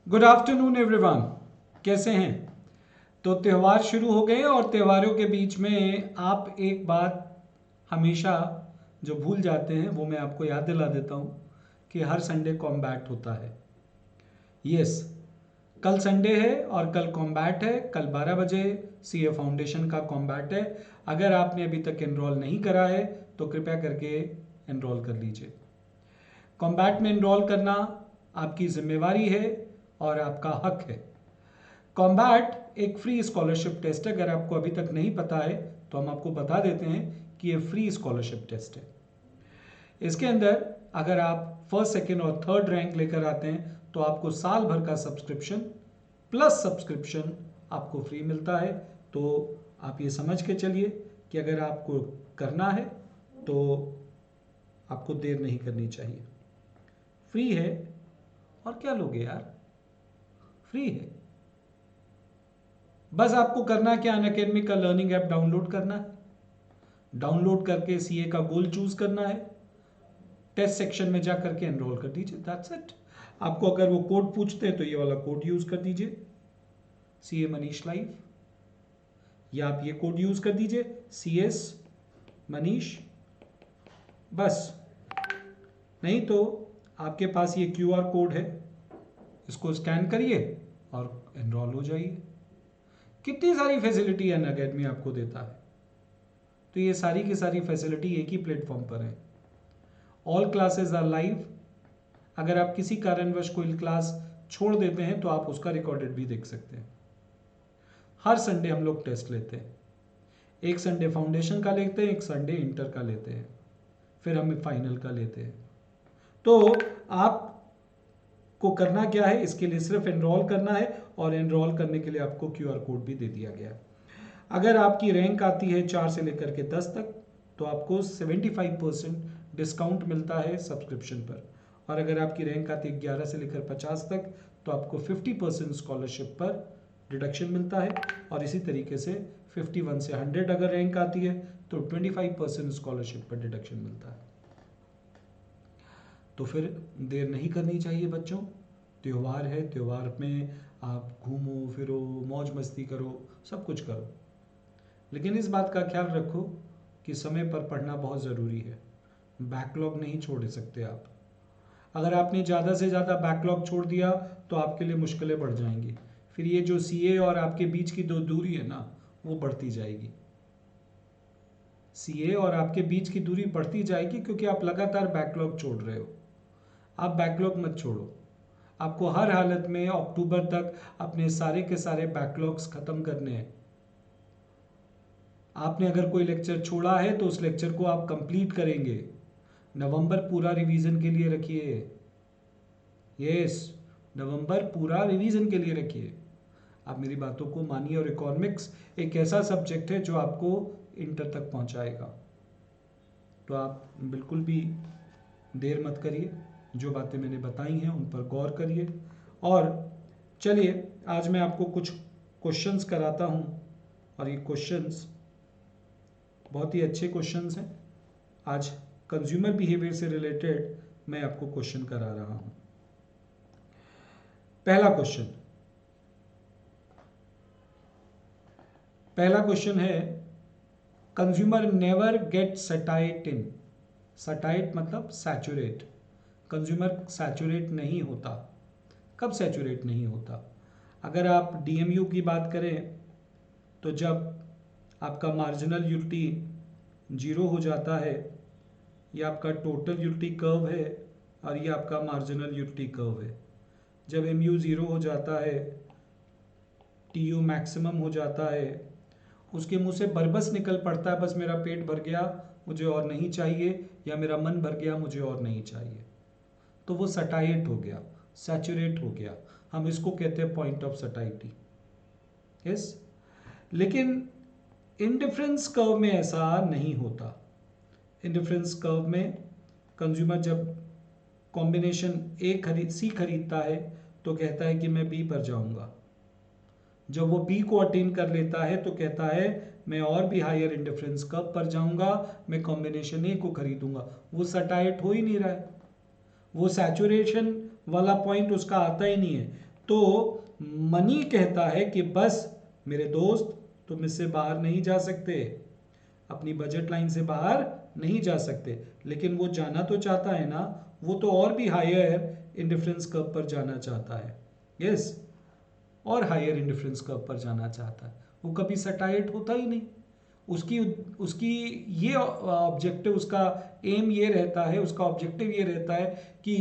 Good afternoon everyone, कैसे हैं? तो त्यौहार शुरू हो गए और त्योहारों के बीच में आप एक बात हमेशा जो भूल जाते हैं वो मैं आपको याद दिला देता हूँ कि हर संडे कॉम्बैट होता है। यस, कल संडे है और कल कॉम्बैट है। कल 12 बजे सीए फाउंडेशन का कॉम्बैट है। अगर आपने अभी तक एनरोल नहीं करा है तो कृपया करके एनरोल कर लीजिए। कॉम्बैट में एनरोल करना आपकी जिम्मेवारी है और आपका हक है। कॉम्बैट एक फ्री स्कॉलरशिप टेस्ट है। अगर आपको अभी तक नहीं पता है तो हम आपको बता देते हैं कि ये फ्री स्कॉलरशिप टेस्ट है। इसके अंदर अगर आप फर्स्ट, सेकेंड और थर्ड रैंक लेकर आते हैं तो आपको साल भर का सब्सक्रिप्शन प्लस सब्सक्रिप्शन आपको फ्री मिलता है। तो आप ये समझ के चलिए कि अगर आपको करना है तो आपको देर नहीं करनी चाहिए। फ्री है और क्या लोगे यार, फ्री है। बस आपको करना क्या, अनअकैडमी का लर्निंग ऐप डाउनलोड करना है। डाउनलोड करके सीए का गोल चूज करना है, टेस्ट सेक्शन में जाकर के एनरोल कर दीजिए, दैट्स इट। आपको अगर वो कोड पूछते हैं तो ये वाला कोड यूज कर दीजिए, सीए मनीष लाइव, या आप ये कोड यूज कर दीजिए CS मनीष। बस, नहीं तो आपके पास ये QR कोड है, इसको स्कैन करिए और एनरोल हो जाइए। कितनी सारी फैसिलिटी अनअकैडमी आपको देता है। तो ये सारी की सारी फैसिलिटी एक ही प्लेटफॉर्म पर है। All classes are live. अगर आप किसी कारणवश कोई क्लास छोड़ देते हैं तो आप उसका रिकॉर्डेड भी देख सकते हैं। हर संडे हम लोग टेस्ट लेते हैं। एक संडे फाउंडेशन का लेते हैं, एक संडे इंटर का लेते हैं, फिर हम फाइनल का लेते हैं। तो आपको करना क्या है, इसके लिए सिर्फ एनरोल करना है और एनरोल करने के लिए आपको QR कोड भी दे दिया गया है। अगर आपकी रैंक आती है 4 से लेकर के 10 तक तो आपको 75% डिस्काउंट मिलता है सब्सक्रिप्शन पर, और अगर आपकी रैंक आती है 11 से लेकर 50 तक तो आपको 50% स्कॉलरशिप पर डिडक्शन मिलता है। और इसी तरीके से 51 से 100 अगर रैंक आती है तो 25% स्कॉलरशिप पर डिडक्शन मिलता है। तो फिर देर नहीं करनी चाहिए बच्चों। त्यौहार है, त्यौहार में आप घूमो फिरो, मौज मस्ती करो, सब कुछ करो, लेकिन इस बात का ख्याल रखो कि समय पर पढ़ना बहुत ज़रूरी है। बैकलॉग नहीं छोड़ सकते आप। अगर आपने ज़्यादा से ज़्यादा बैकलॉग छोड़ दिया तो आपके लिए मुश्किलें बढ़ जाएंगी। फिर ये जो सीए और आपके बीच की जो दूरी है ना, वो बढ़ती जाएगी। सीए और आपके बीच की दूरी बढ़ती जाएगी क्योंकि आप लगातार बैकलॉग छोड़ रहे हो। आप बैकलॉग मत छोड़ो। आपको हर हालत में अक्टूबर तक अपने सारे के सारे बैकलॉग्स खत्म करने हैं। आपने अगर कोई लेक्चर छोड़ा है तो उस लेक्चर को आप कंप्लीट करेंगे। नवंबर पूरा रिवीजन के लिए रखिए। यस, नवंबर पूरा रिवीजन के लिए रखिए। आप मेरी बातों को मानिए। और इकोनॉमिक्स एक ऐसा सब्जेक्ट है जो आपको इंटर तक पहुंचाएगा। तो आप बिल्कुल भी देर मत करिए। जो बातें मैंने बताई हैं उन पर गौर करिए। और चलिए आज मैं आपको कुछ क्वेश्चंस कराता हूं, और ये क्वेश्चंस बहुत ही अच्छे क्वेश्चंस हैं। आज कंज्यूमर बिहेवियर से रिलेटेड मैं आपको क्वेश्चन करा रहा हूं। पहला क्वेश्चन है, कंज्यूमर नेवर गेट सैटाइट इन। सैटाइट मतलब सैचुरेट। कंज्यूमर सैचुरेट नहीं होता। कब सैचुरेट नहीं होता? अगर आप DMU की बात करें तो जब आपका मार्जिनल यूटिलिटी 0 हो जाता है, ये आपका टोटल यूटिलिटी कर्व है और ये आपका मार्जिनल यूटिलिटी कर्व है। जब MU 0 हो जाता है, TU मैक्सिमम हो जाता है, उसके मुंह से बरबस निकल पड़ता है, बस मेरा पेट भर गया मुझे और नहीं चाहिए, या मेरा मन भर गया मुझे और नहीं चाहिए, तो वो सटाइट हो गया, सैचुरेट हो गया। हम इसको कहते हैं पॉइंट ऑफ सटाइटी। यस, लेकिन इंडिफरेंस कर्व में ऐसा नहीं होता। इंडिफरेंस कर्व में कंज्यूमर जब कॉम्बिनेशन C खरीदता है तो कहता है कि मैं B पर जाऊंगा। जब वो B को अटेन कर लेता है तो कहता है मैं और भी हायर इंडिफरेंस कर्व पर जाऊंगा, मैं कॉम्बिनेशन A को खरीदूंगा। वो सटाइट हो ही नहीं रहा है, वो सैचुरेशन वाला पॉइंट उसका आता ही नहीं है। तो मनी कहता है कि बस मेरे दोस्त तुम इससे बाहर नहीं जा सकते, अपनी बजट लाइन से बाहर नहीं जा सकते, लेकिन वो जाना तो चाहता है ना, वो तो और भी हायर इंडिफरेंस कर्व पर जाना चाहता है। यस, और हायर इंडिफरेंस कर्व पर जाना चाहता है। वो कभी सटाइट होता ही नहीं। उसकी उसकी ये ऑब्जेक्टिव, उसका एम ये रहता है, उसका ऑब्जेक्टिव ये रहता है कि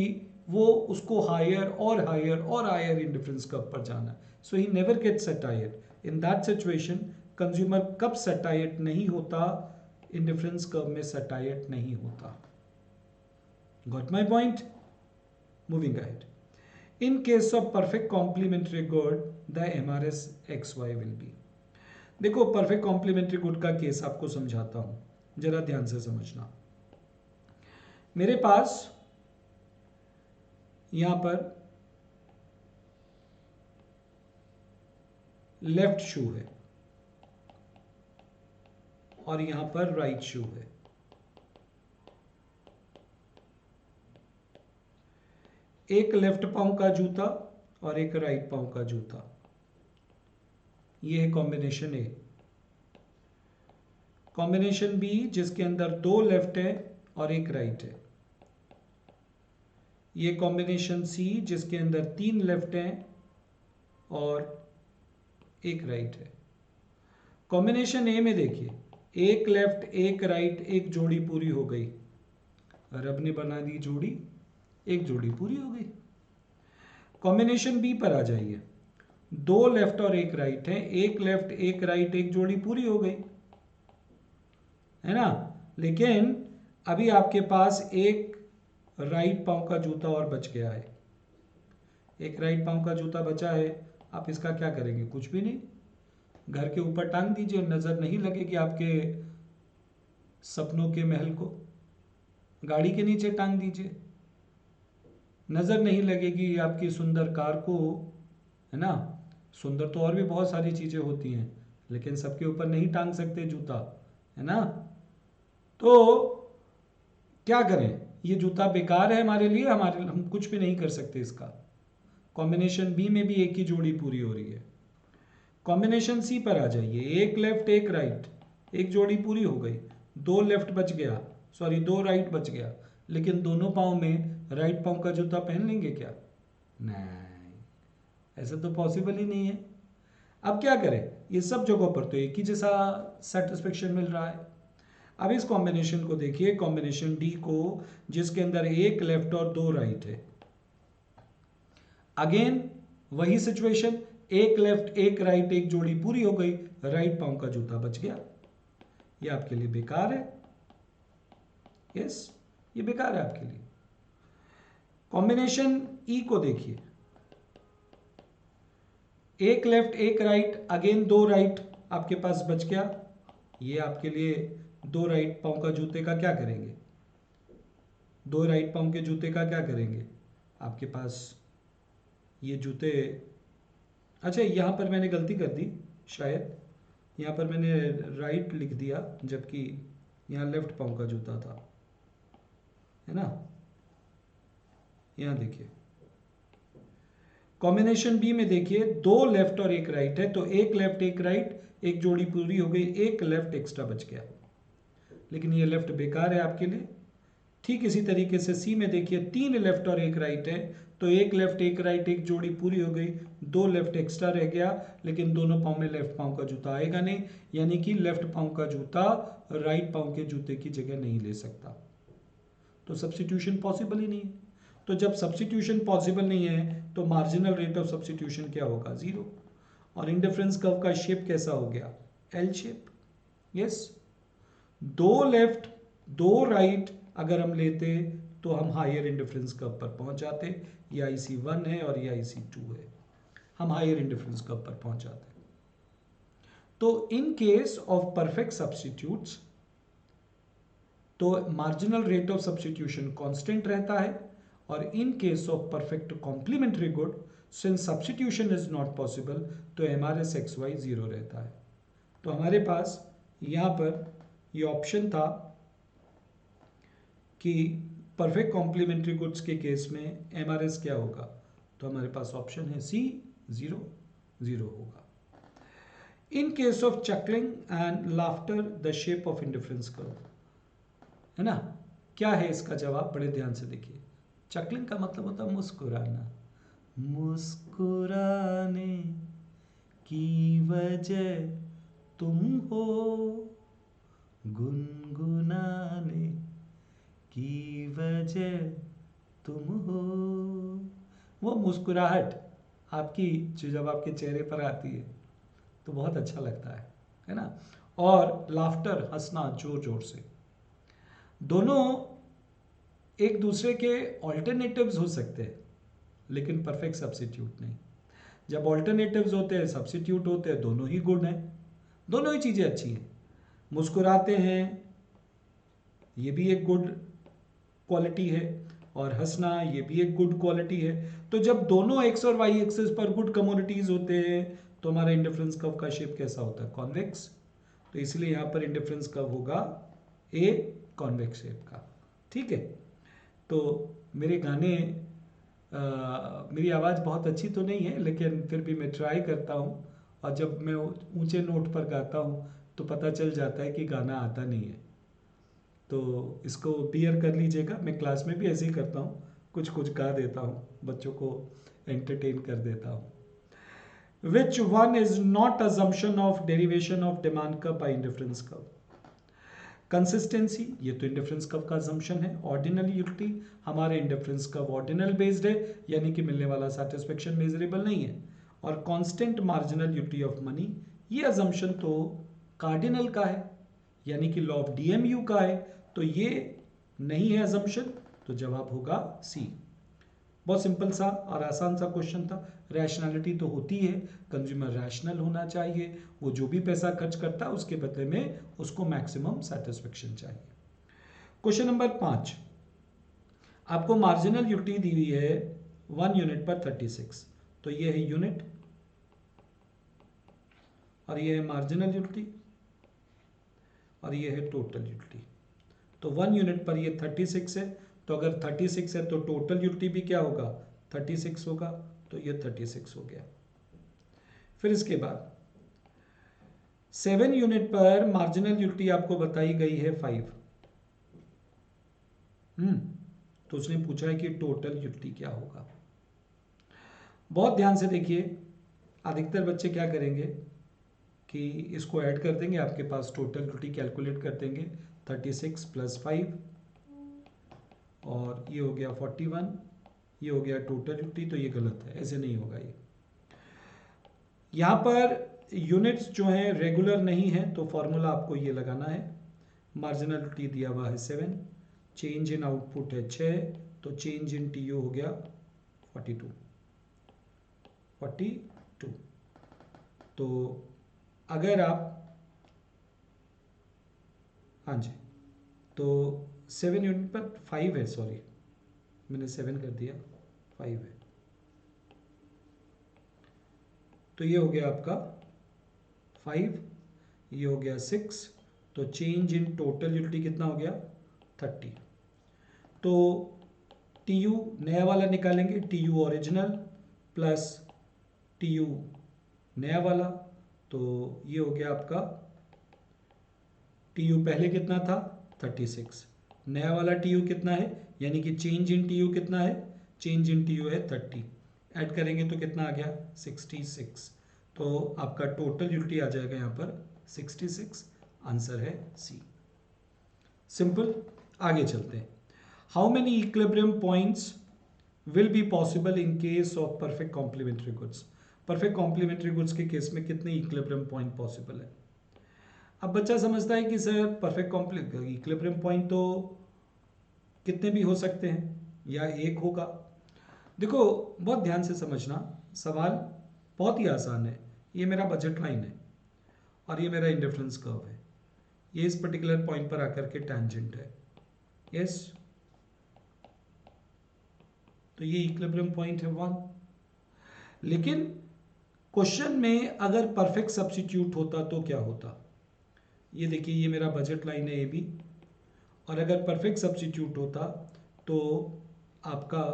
वो उसको हायर और हायर और हायर इंडिफरेंस कर्व पर जाना है। So he never get satiate. In that situation consumer कब सटाइट नहीं होता? इंडिफरेंस कर्व में सटाइट नहीं होता। Got my point? Moving ahead. In case of perfect complementary good, the MRS XY will be. देखो, परफेक्ट कॉम्प्लीमेंट्री गुड का case आपको समझाता हूं, जरा ध्यान से समझना। मेरे पास यहां पर लेफ्ट शू है और यहां पर राइट शू है। एक लेफ्ट पांव का जूता और एक राइट पांव का जूता, ये है कॉम्बिनेशन ए। कॉम्बिनेशन बी, जिसके अंदर 2 लेफ्ट है और एक राइट है। ये कॉम्बिनेशन सी, जिसके अंदर 3 लेफ्ट हैं और एक राइट है। कॉम्बिनेशन ए में देखिए, एक लेफ्ट एक राइट, एक जोड़ी पूरी हो गई। रब ने बना दी जोड़ी, एक जोड़ी पूरी हो गई। कॉम्बिनेशन बी पर आ जाइए, 2 लेफ्ट और एक राइट है, एक लेफ्ट एक राइट, एक जोड़ी पूरी हो गई, है ना। लेकिन अभी आपके पास एक राइट पांव का जूता और बच गया है। एक राइट पांव का जूता बचा है, आप इसका क्या करेंगे? कुछ भी नहीं, घर के ऊपर टांग दीजिए, नजर नहीं लगेगी आपके सपनों के महल को। गाड़ी के नीचे टांग दीजिए, नजर नहीं लगेगी आपकी सुंदर कार को, है ना। सुंदर तो और भी बहुत सारी चीजें होती हैं, लेकिन सबके ऊपर नहीं टांग सकते जूता, है ना। तो क्या करें? ये जूता बेकार है हमारे लिए, हम कुछ भी नहीं कर सकते इसका। कॉम्बिनेशन बी में भी एक ही जोड़ी पूरी हो रही है। कॉम्बिनेशन सी पर आ जाइए, एक लेफ्ट एक राइट, एक जोड़ी पूरी हो गई, 2 लेफ्ट बच गया, सॉरी 2 राइट बच गया, लेकिन दोनों पाँव में राइट पाँव का जूता पहन लेंगे क्या? नहीं, ऐसा तो पॉसिबल ही नहीं है। अब क्या करें? ये सब जगहों पर तो एक ही जैसा सेटिस्फेक्शन मिल रहा है। अब इस कॉम्बिनेशन को देखिए, कॉम्बिनेशन डी को, जिसके अंदर एक लेफ्ट और 2 राइट है। अगेन वही सिचुएशन, एक लेफ्ट एक राइट, एक जोड़ी पूरी हो गई, राइट पांव का जूता बच गया। ये आपके लिए बेकार है। यस, ये बेकार है आपके लिए। कॉम्बिनेशन ई को देखिए, एक लेफ्ट एक राइट, अगेन 2 राइट आपके पास बच गया। ये आपके लिए 2 राइट पांव का जूते का क्या करेंगे? 2 राइट पांव के जूते का क्या करेंगे? आपके पास ये जूते, अच्छा यहां पर मैंने गलती कर दी, शायद यहाँ पर मैंने राइट लिख दिया, जबकि यहाँ लेफ्ट पांव का जूता था, है ना। यहाँ देखिए, कॉम्बिनेशन बी में देखिए, 2 लेफ्ट और एक राइट है, तो एक लेफ्ट एक राइट, एक जोड़ी पूरी हो गई, एक लेफ्ट एक्स्ट्रा बच गया, लेकिन ये लेफ्ट बेकार है आपके लिए। ठीक इसी तरीके से सी में देखिए, 3 लेफ्ट और एक राइट है, तो एक लेफ्ट एक राइट, एक जोड़ी पूरी हो गई, 2 लेफ्ट एक्स्ट्रा रह गया, लेकिन दोनों पाँव में लेफ्ट पाँव का जूता आएगा नहीं, यानी कि लेफ्ट पाँव का जूता राइट पाँव के जूते की जगह नहीं ले सकता। तो सब्स्टिट्यूशन पॉसिबल ही नहीं है। तो जब सब्स्टिट्यूशन पॉसिबल नहीं है, तो मार्जिनल रेट ऑफ सब्स्टिट्यूशन क्या होगा? 0। और इंडिफरेंस कर्व का शेप कैसा हो गया? L shape. Yes, 2 left 2 right अगर हम लेते तो हम हायर इंडिफरेंस कर्व पर पहुंच जाते। ये IC1 है और ये IC2 है, हम हायर इंडिफरेंस कर्व पर पहुंच जाते। तो in case of perfect substitutes, तो marginal rate of substitution constant रहता है, और in case of perfect complementary good, since substitution is not possible, तो MRS XY 0 रहता है। तो हमारे पास यहां पर ये ऑप्शन था कि परफेक्ट कॉम्प्लीमेंट्री गुड्स के केस में MRS क्या होगा? तो हमारे पास ऑप्शन है सी, 0 0 होगा। इन case of चकलिंग and laughter the shape of indifference curve, है ना, क्या है इसका जवाब? बड़े ध्यान से देखिए। चकलिंग का मतलब होता है मुस्कुराना, मुस्कुराने की वजह तुम हो, गुनगुनाने की वजह तुम हो। वो मुस्कुराहट आपकी जो जब आपके चेहरे पर आती है तो बहुत अच्छा लगता है ना। और लाफ्टर, हंसना जोर जोर से, दोनों एक दूसरे के ऑल्टरनेटिव्स हो सकते हैं लेकिन परफेक्ट सब्स्टिट्यूट नहीं। जब ऑल्टरनेटिव्स होते हैं, सब्स्टिट्यूट होते हैं, दोनों ही गुड हैं, दोनों ही चीज़ें अच्छी हैं। मुस्कुराते हैं, ये भी एक गुड क्वालिटी है, और हंसना ये भी एक गुड क्वालिटी है। तो जब दोनों एक्स और वाई एक्सिस पर गुड कम्युनिटीज होते हैं तो हमारा इंडिफरेंस कर्व का शेप कैसा होता है? कॉन्वेक्स। तो इसलिए यहां पर इंडिफरेंस कर्व होगा ए, कॉन्वेक्स शेप का। ठीक है, तो मेरे गाने मेरी आवाज़ बहुत अच्छी तो नहीं है लेकिन फिर भी मैं ट्राई करता हूँ, और जब मैं ऊंचे नोट पर गाता हूँ तो पता चल जाता है कि गाना आता नहीं है। तो इसको बियर कर लीजिएगा, मैं क्लास में भी ऐसे ही करता हूँ, कुछ कुछ गा देता हूँ, बच्चों को एंटरटेन कर देता हूँ। Which one is not assumption of derivation of demand curve y indifference curve? Consistency, ये तो इंडिफरेंस कर्व का अजम्पशन है। ऑर्डिनल यूटिलिटी, हमारे इंडिफरेंस कर्व ऑर्डिनल बेस्ड है, यानी कि मिलने वाला सेटिस्फेक्शन मेजरेबल नहीं है। और constant marginal utility of money, ये अजम्पशन तो कार्डिनल का है, यानी कि लॉ ऑफ डीएमयू का है, तो ये नहीं है अजम्पशन, तो जवाब होगा सी। बहुत सिंपल सा और आसान सा क्वेश्चन था। रैशनैलिटी तो होती है, कंज्यूमर रैशनल होना चाहिए, वो जो भी पैसा खर्च करता है उसके बदले में उसको मैक्सिमम सेटिस्फेक्शन चाहिए। क्वेश्चन नंबर 5, आपको मार्जिनल यूटिलिटी दी हुई है 1 यूनिट पर 36, तो ये है यूनिट और ये है मार्जिनल यूटिलिटी और ये है टोटल यूटिलिटी। तो 1 यूनिट पर ये 36 है, तो अगर 36 है तो टोटल यूटिलिटी भी क्या होगा? 36 होगा, तो ये 36 हो गया। फिर इसके बाद 7 यूनिट पर मार्जिनल यूटिलिटी आपको बताई गई है 5। तो उसने पूछा है कि टोटल यूटिलिटी क्या होगा। बहुत ध्यान से देखिए, अधिकतर बच्चे क्या करेंगे कि इसको ऐड कर देंगे, आपके पास टोटल यूटिलिटी कैलकुलेट कर देंगे 36 + 5 और ये हो गया 41, ये हो गया टोटल यूटिलिटी। तो ये गलत है, ऐसे नहीं होगा। ये यहाँ पर यूनिट्स जो हैं रेगुलर नहीं है, तो फॉर्मूला आपको ये लगाना है। मार्जिनल यूटिलिटी दिया हुआ है 7, चेंज इन आउटपुट है 6, तो चेंज इन टीयू हो गया 42। तो अगर आप, हाँ जी, तो 7 यूनिट पर 5 है, सॉरी मैंने 7 कर दिया, 5 है, तो ये हो गया आपका 5, ये हो गया 6, तो चेंज इन टोटल यूटिलिटी कितना हो गया? 30। तो टी यू नया वाला निकालेंगे, T U original plus T U नया वाला, तो ये हो गया आपका टी यू पहले कितना था? 36, नया वाला टी यू कितना है, यानी कि चेंज इन टी यू कितना है? चेंज इन टी यू है 30, ऐड करेंगे तो कितना आ गया? 66। तो आपका टोटल यूटिलिटी आ जाएगा यहाँ पर 66, आंसर है सी। सिंपल, आगे चलते हैं। How many equilibrium points will be possible in case of perfect complementary goods? Perfect complementary goods के केस में कितने इक्विलिब्रियम पॉइंट पॉसिबल है? अब बच्चा समझता है कि सर परफेक्ट इक्विलिब्रियम पॉइंट तो कितने भी हो सकते हैं या एक होगा। देखो बहुत ध्यान से समझना, सवाल बहुत ही आसान है। ये मेरा बजट लाइन है और ये मेरा इंडिफरेंस कर्व है, ये इस पर्टिकुलर पॉइंट पर आकर के टैंजेंट है, यस, तो ये इक्विलिब्रियम पॉइंट है 1। लेकिन क्वेश्चन में अगर परफेक्ट सब्स्टिट्यूट होता तो क्या होता? ये देखिए, ये मेरा बजट लाइन है ए बी, और अगर परफेक्ट सब्स्टिट्यूट होता तो आपका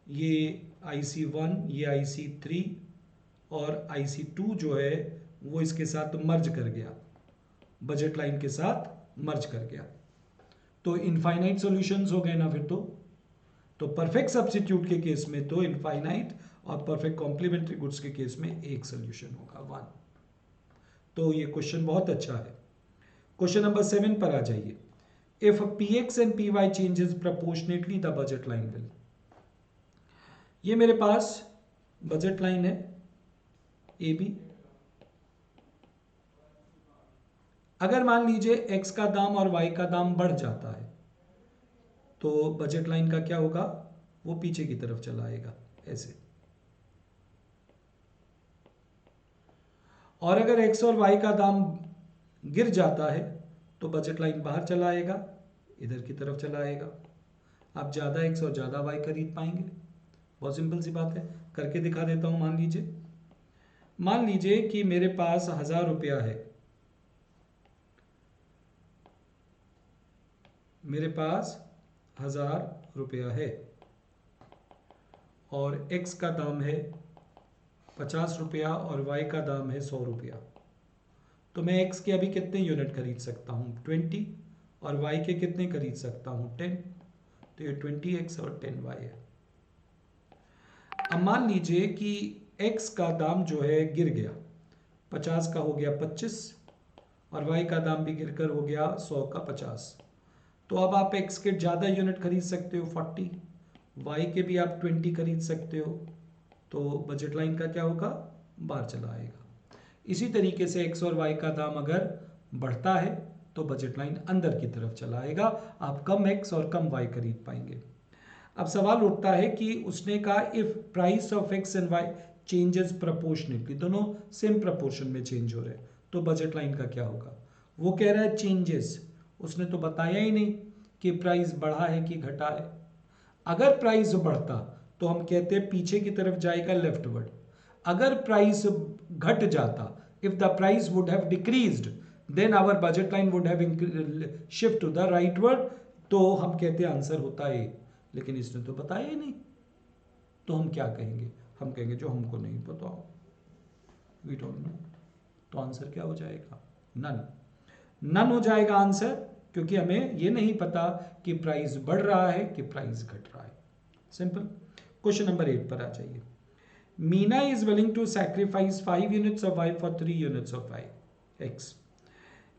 ये IC1, ये IC3 और IC2 जो है वो इसके साथ मर्ज कर गया, बजट लाइन के साथ मर्ज कर गया। तो इनफाइनाइट सॉल्यूशंस हो गए ना फिर तो परफेक्ट सब्स्टिट्यूट के केस में तो इनफाइनाइट और परफेक्ट कॉम्प्लीमेंट्री गुड्स के केस में एक सोल्यूशन होगा, 1। तो ये क्वेश्चन बहुत अच्छा है। क्वेश्चन नंबर 7 पर आ जाइए। If px and py changes proportionately the budget line will. ये मेरे पास बजट लाइन है AB। अगर मान लीजिए x का दाम और y का दाम बढ़ जाता है तो बजट लाइन का क्या होगा, वो पीछे की तरफ चला आएगा ऐसे। और अगर x और y का दाम गिर जाता है तो बजट लाइन बाहर चला आएगा, इधर की तरफ चला आएगा। आप ज़्यादा x और ज़्यादा y खरीद पाएंगे। बहुत सिंपल सी बात है, करके दिखा देता हूँ। मान लीजिए कि मेरे पास 1000 रुपया है, मेरे पास 1000 रुपया है और x का दाम है 50 रुपया और y का दाम है 100 रुपया। तो मैं x के अभी कितने यूनिट खरीद सकता हूँ, 20, और y के कितने खरीद सकता हूँ, 10। तो ये 20x और 10y है। अब मान लीजिए कि x का दाम जो है गिर गया, 50 का हो गया 25 और y का दाम भी गिरकर हो गया 100 का 50। तो अब आप x के ज़्यादा यूनिट खरीद सकते हो 40, y के भी आप 20 खरीद सकते हो। तो बजट लाइन का क्या होगा, बाहर चला आएगा। इसी तरीके से x और y का दाम अगर बढ़ता है तो बजट लाइन अंदर की तरफ चला आएगा, आप कम x और कम y खरीद पाएंगे। अब सवाल उठता है कि उसने कहा if price of x and y changes proportionately, दोनों सेम प्रपोर्शन में चेंज हो रहे हैं, तो बजट लाइन का क्या होगा। वो कह रहा है चेंजेस, उसने तो बताया ही नहीं कि प्राइस बढ़ा है कि घटा है। अगर प्राइस बढ़ता तो हम कहते हैं पीछे की तरफ जाएगा लेफ्टवर्ड। अगर प्राइस घट जाता, if the price would have decreased then our budget line would have shift to the rightward, तो हम कहते हैं आंसर होता है। लेकिन इसने तो बताया ही नहीं, तो हम क्या कहेंगे, हम कहेंगे जो हमको नहीं पता, वी डोंट नो। तो आंसर क्या हो जाएगा, नन हो जाएगा आंसर, क्योंकि हमें ये नहीं पता कि प्राइस बढ़ रहा है कि प्राइस घट रहा है। सिंपल। क्वेश्चन नंबर 8 पर आ जाइए। Meena is willing to sacrifice 5 units of y for 3 units of x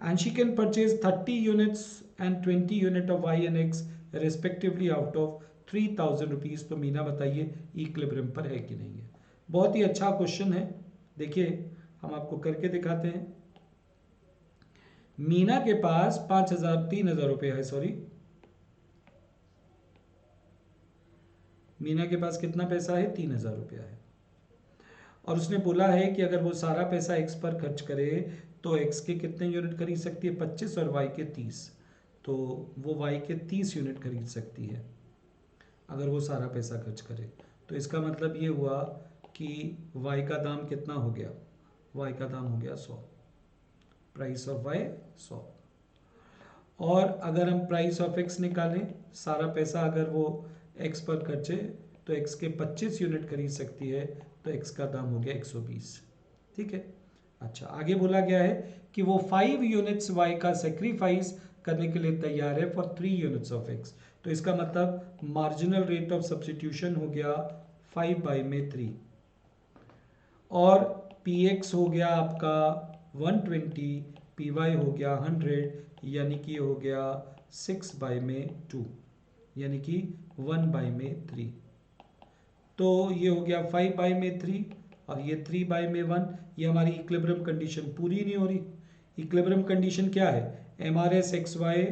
and she can purchase 30 units and 20 unit of y and x respectively out of 3000 rupees. तो मीना बताइए इक्विलिब्रियम पर है कि नहीं है। बहुत ही अच्छा क्वेश्चन है, देखिए हम आपको करके दिखाते हैं। मीना के पास 3000 रुपया है, सॉरी, मीना के पास कितना पैसा है, 3000 रुपया है। और उसने बोला है कि अगर वो सारा पैसा x पर खर्च करे तो x के कितने यूनिट खरीद सकती है, 25, और y के 30। तो वो y के 30 यूनिट खरीद सकती है अगर वो सारा पैसा खर्च करे। तो इसका मतलब ये हुआ कि y का दाम कितना हो गया, y का दाम हो गया 100, प्राइस ऑफ y 100। और अगर हम प्राइस ऑफ x निकालें, सारा पैसा अगर वो x पर खर्चे तो x के 25 यूनिट खरीद सकती है, तो x का दाम हो गया 120। ठीक है। अच्छा, आगे बोला गया है कि वो 5 यूनिट्स y का सेक्रीफाइस करने के लिए तैयार है फॉर 3 यूनिट्स ऑफ x। तो इसका मतलब मार्जिनल रेट ऑफ सब्स्टिट्यूशन हो गया 5/3 और px हो गया आपका 120, py हो गया 100, यानी कि हो गया 6/2, यानी कि 1/3। तो ये हो गया 5/3 और ये 3/1। ये हमारी इक्विलिब्रियम कंडीशन पूरी नहीं हो रही। इक्विलिब्रियम कंडीशन क्या है, MRS XY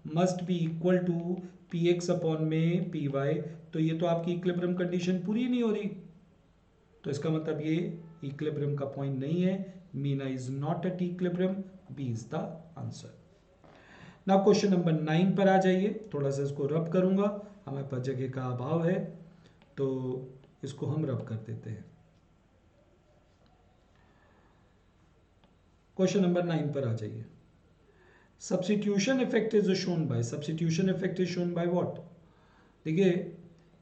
must be equal to PX upon में PY। तो ये तो आपकी इक्विलिब्रियम कंडीशन पूरी नहीं हो रही, तो इसका मतलब ये इक्विलिब्रियम का पॉइंट नहीं है। Meena is not at equilibrium, B is the answer. Now question number 9 पर आ जाइए। थोड़ा सा इसको रब करूंगा, हमारे पास जगह का अभाव है तो इसको हम रब कर देते हैं। क्वेश्चन नंबर 9 पर आ जाइए। Substitution effect is shown by, substitution effect is shown by what. देखिए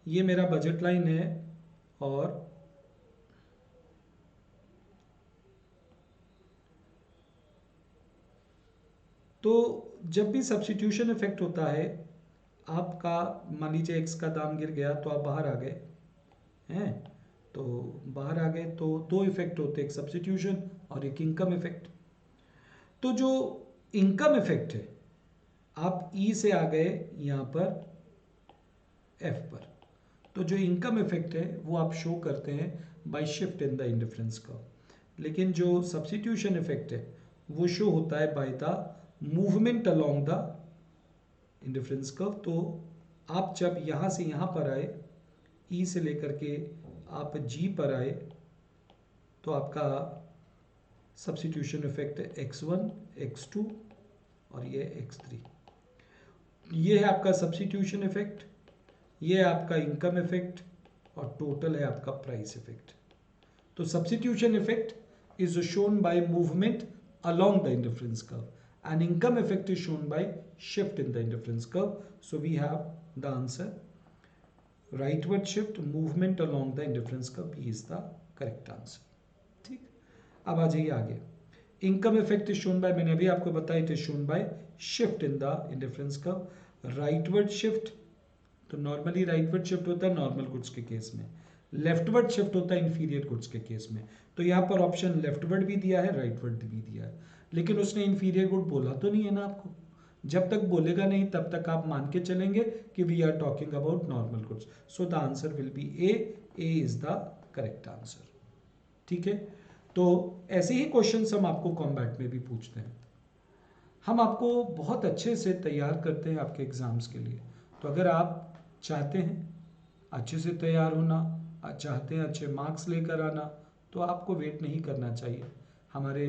ये मेरा बजट लाइन है और तो जब भी सब्स्टिट्यूशन इफेक्ट होता है, आपका मान लीजिए एक्स का दाम गिर गया तो आप बाहर आ गए हैं, तो बाहर आ गए तो दो इफेक्ट होते हैं, एक सब्स्टिट्यूशन और एक इनकम इफेक्ट। तो जो इनकम इफेक्ट है, आप ई से आ गए यहाँ पर एफ पर, तो जो इनकम इफेक्ट है वो आप शो करते हैं by shift in the indifference curve. लेकिन जो सब्स्टिट्यूशन इफेक्ट है वो शो होता है by the movement along the indifference curve. तो आप जब यहाँ से यहाँ पर आए, ई से लेकर के आप जी पर आए, तो आपका सब्स्टिट्यूशन इफेक्ट है x1, x2 और ये x3। ये है आपका सब्स्टिट्यूशन इफेक्ट, ये है आपका इनकम इफेक्ट और टोटल है आपका प्राइस इफेक्ट। तो substitution effect is shown by movement along the indifference curve and income effect is shown by shift in the indifference curve. So we have the answer rightward shift movement along the indifference curve is the correct answer. ठीक, अब आ जाइए आगे। Income effect is shown by, मैंने अभी आपको बताया, it is shown by shift in the indifference curve. Rightward shift, तो normally rightward shift होता है नॉर्मल गुड्स के केस में, लेफ्टवर्ड शिफ्ट होता है इंफीरियर गुड्स के केस में। तो यहाँ पर ऑप्शन लेफ्टवर्ड भी दिया है, राइटवर्ड भी दिया है, लेकिन उसने इंफीरियर गुड बोला तो नहीं है ना आपको। जब तक बोलेगा नहीं तब तक आप मान के चलेंगे कि we are talking about normal goods. So the answer will be A is the correct answer. ठीक है, तो ऐसे ही क्वेश्चंस हम आपको कॉम्बैट में भी पूछते हैं। हम आपको बहुत अच्छे से तैयार करते हैं आपके एग्जाम्स के लिए। तो अगर आप चाहते हैं अच्छे से तैयार होना, चाहते हैं अच्छे मार्क्स लेकर आना, तो आपको वेट नहीं करना चाहिए, हमारे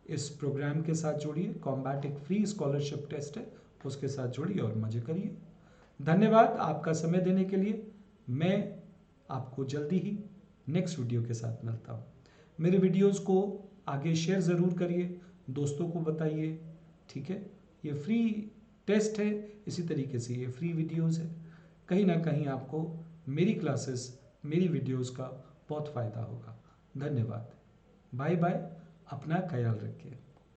इस प्रोग्राम के साथ जुड़िए। कॉम्बैट एक फ्री स्कॉलरशिप टेस्ट है, उसके साथ जुड़िए और मजे करिए। धन्यवाद आपका समय देने के लिए। मैं आपको जल्दी ही नेक्स्ट वीडियो के साथ मिलता हूँ। मेरे वीडियोस को आगे शेयर ज़रूर करिए, दोस्तों को बताइए। ठीक है, ये फ्री टेस्ट है, इसी तरीके से ये फ्री वीडियोस है। कहीं ना कहीं आपको मेरी क्लासेस, मेरी वीडियोस का बहुत फ़ायदा होगा। धन्यवाद, बाय बाय, अपना ख्याल रखिए।